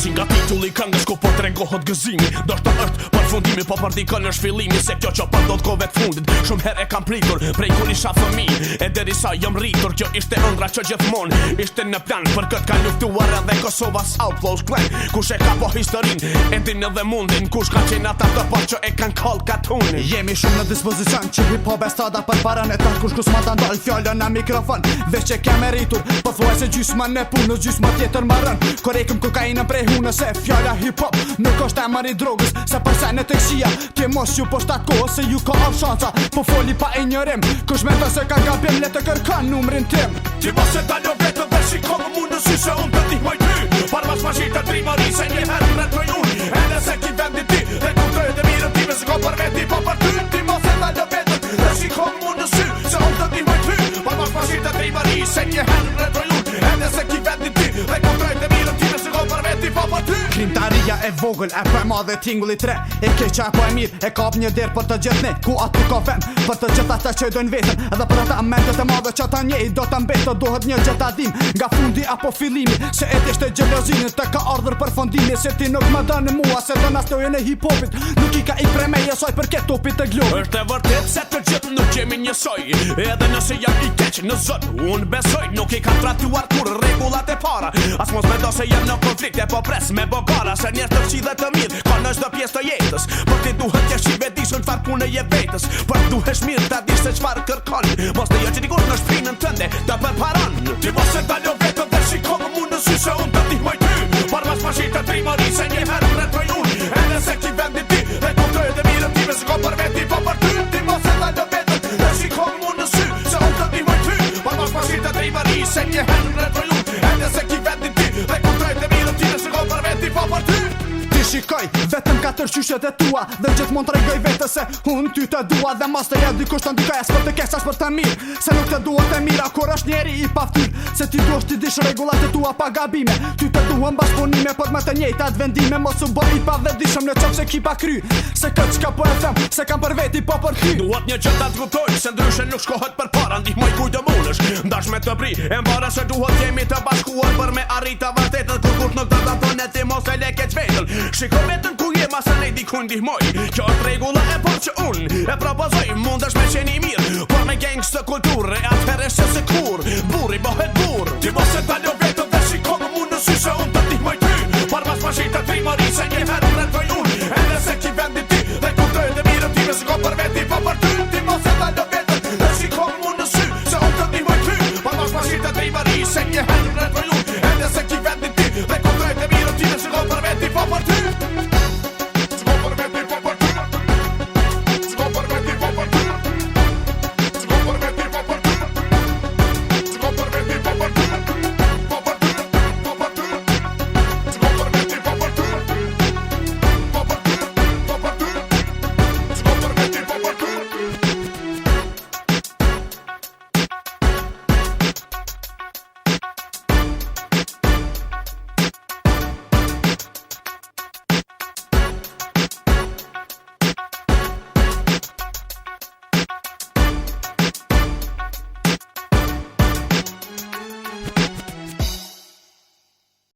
Si nga titulli këngës ku po tregohet gëzimi, do shta është përfundimi, po përdikën është fillimi. Se kjo që përdot kove të fundit, shumë her e kam pritur prej kur isha fëmi, e deri sa jëm rritur. Kjo ishte ëndra që gjithmon ishte në plan, për këtë ka luftuar edhe Kosovas Outlaws Clan. Kush e ka po historin, e din edhe mundin, kush ka qenë ata të parë që e kanë kall katunin. Jemi shumë në dispozicion që hip-hop e strada për parën e tanë, kush ma ta ndalë fjallën në mikrofon, veç që kem e rritur, po thuaj se gjysma në punës, gjysma tjetër marrën. Kor ekim kokainën prej hunës, e fjalla hip-hop nuk është emër i drogës, se përse në të këshia ke mos ju po shtatë kohë, se ju ka av shanca, po foli pa e njërim. Kush me të se ka gabim, le të kërkan numrin tim. Ti mos e daljo vetëm dhe shiko më mundë si se unë të ndihmoj ty, parmas mashit të trimari se një herë retroj unë, edhe se ki vendi ti dhe kuptoj dhe mirën time se ko për veti po për ty. Ti mos e daljo vetëm dhe shiko më mundë si se unë të ndihmoj ty, parmas mashit të trimari se një herë retroj unë, edhe se ki vendi ti dhe kuptoj dhe mirën time se ko për veti po për ty. Krimtaria e vogël, e po e madhe tingulli 3, e keqa e po e mirë, e kap një derë për të gjithë ne, ku aty ka vend për të gjithë ata që dojnë vetën, edhe për ata mendet e madhe që ta njej do të mbetë, dohet një gjë ta dim nga fundi apo fillimi, se e t'ishte gjelozini të ka ardhur për fondimi, se ti nuk më dënë mua, se dëna stojën e hip-hopit, nuk i ka i prej jesoj për këtë topit të globit. Është e vërtet se të gjithë nuk jemi njësoj, edhe nëse jam i keq në zot, unë besoj nuk i ka tratuar kur rregullat e para, as mos mendo se jam në konflikt e po pres me bogara, se njerëz të këqij dhe të mirë ka në çdo pjesë të jetës, por ti duhet të jesh i vetëdijshëm çfarë pune je vetës, por duhesh mirë ta dish se çfarë kërkon, mos të jo që dikush në shpinën tënde të përparon. Ti mos e daljo vetëm dhe shiko më mundë si se unë të ndihmoj ty, parmas mashit të trimari se një herë retroj unë, edhe se ki vendi ti dhe kuptoj dhe mirën time se ko për veti po për ty. Ti mos e daljo vetëm dhe shiko më mundë si se unë të ndihmoj ty, parmas mashit të trimari se një herë retroj unë, edhe se ki vendi ti dhe kuptoj dhe mirën time se ko për veti po për ty. Shikoj, vetëm 4 qyshet e tua, dhe gjithmonë tregoj vetë se unë ty të dua, dhe mos të jetë dikush të ndikoj as për të keq as për të mirë, se nuk të dua të mira kur është njeri i paftyr, se ti duhesh ti dish rregullat e tua pa gabime, ty të duan bashkëpunime por me të njëjtat vendime, mos u bë i pavetëdijshëm në çfarë që pa kry, se këtë çka po e them, se kam për veti po për hy. Duhet një gjë ta kuptoj, se ndryshe nuk shkohet përpara, ndihmoj kujt të mundesh, ndash me të pri, e mbara se duhet jemi të bashkuar për me arrit të vërtetën, kur kush nuk do ta thonë ti mos e leke çvetën. Shiko vetëm ku je masa ne dikun ndihmoj, kjo është rregulla e por që unë e propozoj, mundesh me qeni mirë, por me gangsta kulturë, atëherë se kur burri bëhet burr. Ti mos e daljo